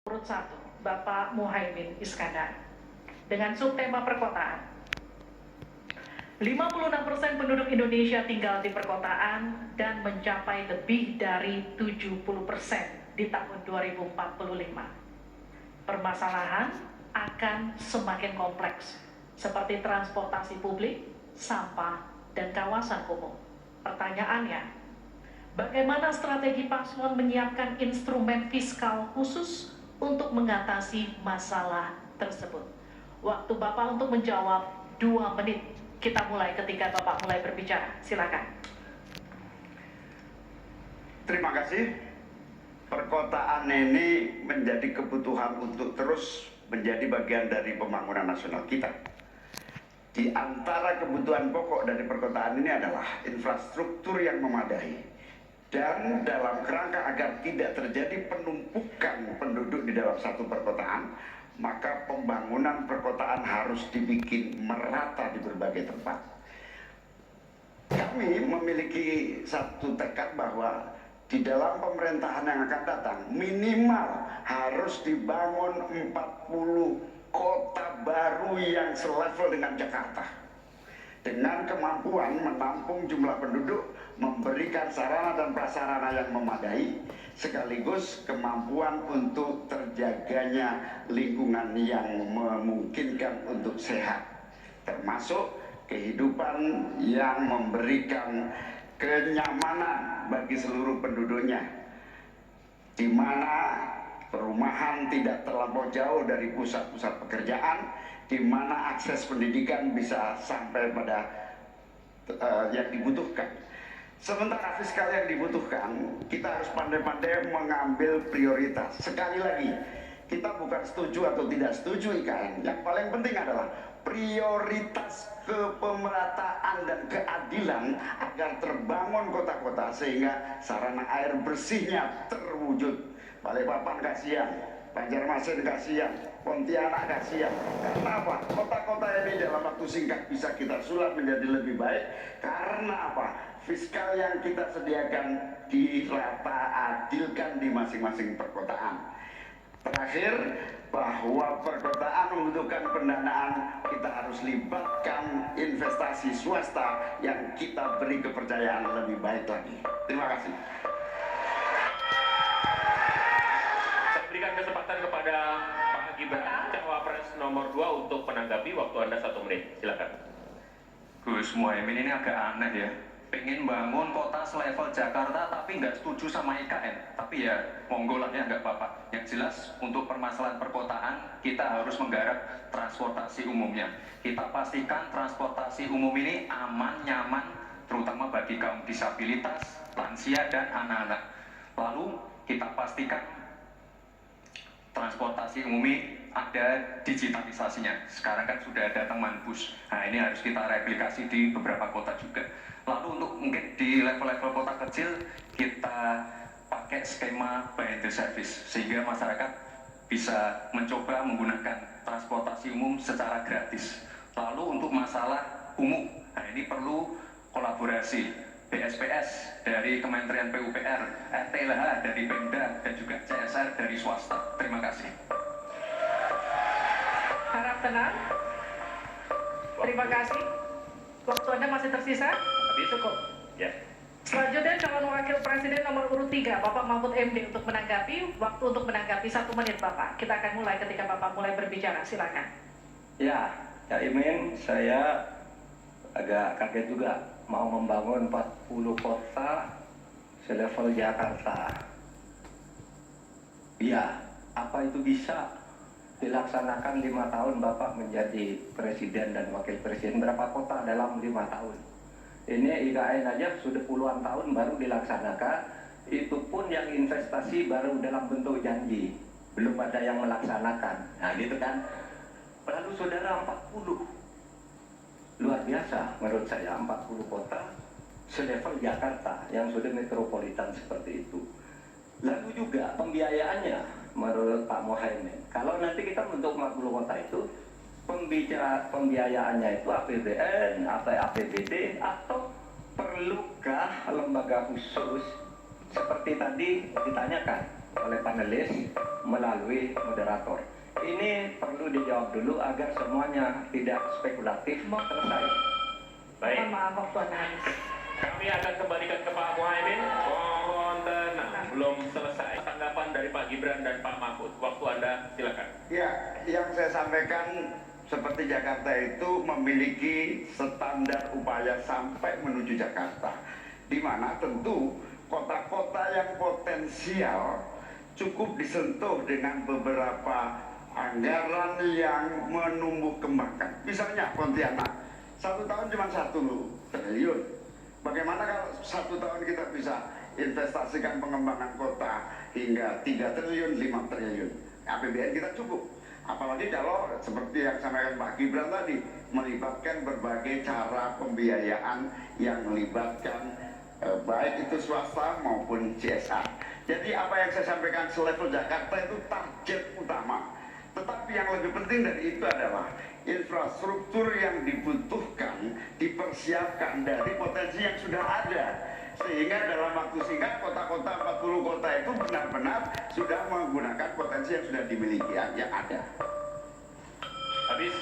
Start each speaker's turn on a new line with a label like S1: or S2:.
S1: Urut 1, Bapak Muhaimin Iskandar. Dengan subtema perkotaan. 56% penduduk Indonesia tinggal di perkotaan dan mencapai lebih dari 70% di tahun 2045. Permasalahan akan semakin kompleks, seperti transportasi publik, sampah, dan kawasan umum. Pertanyaannya, bagaimana strategi paslon menyiapkan instrumen fiskal khusus untuk mengatasi masalah tersebut? Waktu Bapak untuk menjawab 2 menit. Kita mulai ketika Bapak mulai berbicara. Silakan.
S2: Terima kasih. Perkotaan ini menjadi kebutuhan untuk terus menjadi bagian dari pembangunan nasional kita. Di antara kebutuhan pokok dari perkotaan ini adalah infrastruktur yang memadai. Dan dalam kerangka agar tidak terjadi penumpukan penduduk di dalam satu perkotaan, maka pembangunan perkotaan harus dibikin merata di berbagai tempat. Kami memiliki satu tekad bahwa di dalam pemerintahan yang akan datang minimal harus dibangun 40 kota baru yang selevel dengan Jakarta, dengan kemampuan menampung jumlah penduduk, memberikan sarana dan prasarana yang memadai, sekaligus kemampuan untuk terjaganya lingkungan yang memungkinkan untuk sehat, termasuk kehidupan yang memberikan kenyamanan bagi seluruh penduduknya, di mana perumahan tidak terlampau jauh dari pusat-pusat pekerjaan, di mana akses pendidikan bisa sampai pada yang dibutuhkan. Sementara fiskal yang dibutuhkan, kita harus pandai-pandai mengambil prioritas. Sekali lagi, kita bukan setuju atau tidak setuju IKN. Yang paling penting adalah prioritas kepemerataan dan keadilan agar terbangun kota-kota sehingga sarana air bersihnya terwujud. Balikpapan kasihan, Banjarmasin kasihan, Pontianak kasihan. Karena apa? Kota-kota ini dalam waktu singkat bisa kita sulap menjadi lebih baik. Karena apa? Fiskal yang kita sediakan dirata adilkan di masing-masing perkotaan. Terakhir, bahwa perkotaan membutuhkan pendanaan, kita harus libatkan investasi swasta yang kita beri kepercayaan lebih baik lagi. Terima kasih.
S3: Saya berikan kesempatan kepada Pak Gibran, Cawapres nomor 2 untuk menanggapi. Waktu Anda 1 menit. Silakan.
S4: Gus Muhaimin ini agak aneh ya. Pengen bangun kota selevel Jakarta tapi nggak setuju sama IKN. Tapi ya monggo lah ya, nggak apa-apa. Yang jelas untuk permasalahan perkotaan kita harus menggarap transportasi umumnya. Kita pastikan transportasi umum ini aman, nyaman, terutama bagi kaum disabilitas, lansia dan anak-anak. Lalu kita pastikan transportasi umum ini ada digitalisasinya. Sekarang kan sudah ada teman bus. Nah ini harus kita replikasi di beberapa kota juga. Lalu untuk mungkin di level-level kota kecil kita pakai skema buy and service sehingga masyarakat bisa mencoba menggunakan transportasi umum secara gratis. Lalu untuk masalah umum, nah ini perlu kolaborasi BSPS dari Kementerian PUPR, RTLH dari Pemda dan juga CSR dari swasta. Terima kasih.
S1: Harap tenang. Terima kasih. Waktu Anda masih tersisa?
S3: Habis cukup. Ya.
S1: Selanjutnya calon wakil presiden nomor urut 3, Bapak Mahfud MD untuk menanggapi. Waktu untuk menanggapi 1 menit, Bapak. Kita akan mulai ketika Bapak mulai berbicara. Silakan.
S5: Ya, Cak Imin, saya agak kaget juga mau membangun 40 kota selevel Jakarta. Ya, apa itu bisa dilaksanakan 5 tahun Bapak menjadi presiden dan wakil presiden? Berapa kota dalam 5 tahun? Ini IKN aja sudah puluhan tahun baru dilaksanakan. Itu pun yang investasi baru dalam bentuk janji, belum ada yang melaksanakan. Nah gitu kan. Lalu saudara 40, luar biasa menurut saya, 40 kota selevel Jakarta yang sudah metropolitan seperti itu. Lalu juga pembiayaannya menurut Pak Muhaimin, kalau nanti kita untuk 40 kota itu pembiayaannya itu APBN atau APBD, atau perlukah lembaga khusus seperti tadi ditanyakan oleh panelis melalui moderator. Ini perlu dijawab dulu agar semuanya tidak spekulatif. Selesai.
S3: Baik,
S1: Mohon maaf waktu Anda habis.
S3: kami akan kembalikan ke Pak Muhaimin. Mohon tenang, belum selesai. Tanggapan dari Pak Gibran dan Pak Mahfud. Waktu Anda silakan.
S2: Ya, yang saya sampaikan seperti Jakarta itu memiliki standar upaya sampai menuju Jakarta, di mana tentu kota-kota yang potensial cukup disentuh dengan beberapa anggaran yang menumbuh kembangkan. Misalnya Pontianak, 1 tahun cuma 1 triliun. Bagaimana kalau 1 tahun kita bisa investasikan pengembangan kota hingga 3 triliun, 5 triliun. APBN kita cukup. Apalagi kalau seperti yang sampaikan Pak Gibran tadi, melibatkan berbagai cara pembiayaan yang melibatkan baik itu swasta maupun CSR. Jadi apa yang saya sampaikan selevel Jakarta itu target utama. Tetapi yang lebih penting dari itu adalah infrastruktur yang dibutuhkan dipersiapkan dari potensi yang sudah ada. Sehingga dalam waktu singkat kota-kota 40 kota itu benar-benar sudah menggunakan potensi yang sudah dimiliki yang ada.
S3: Habis.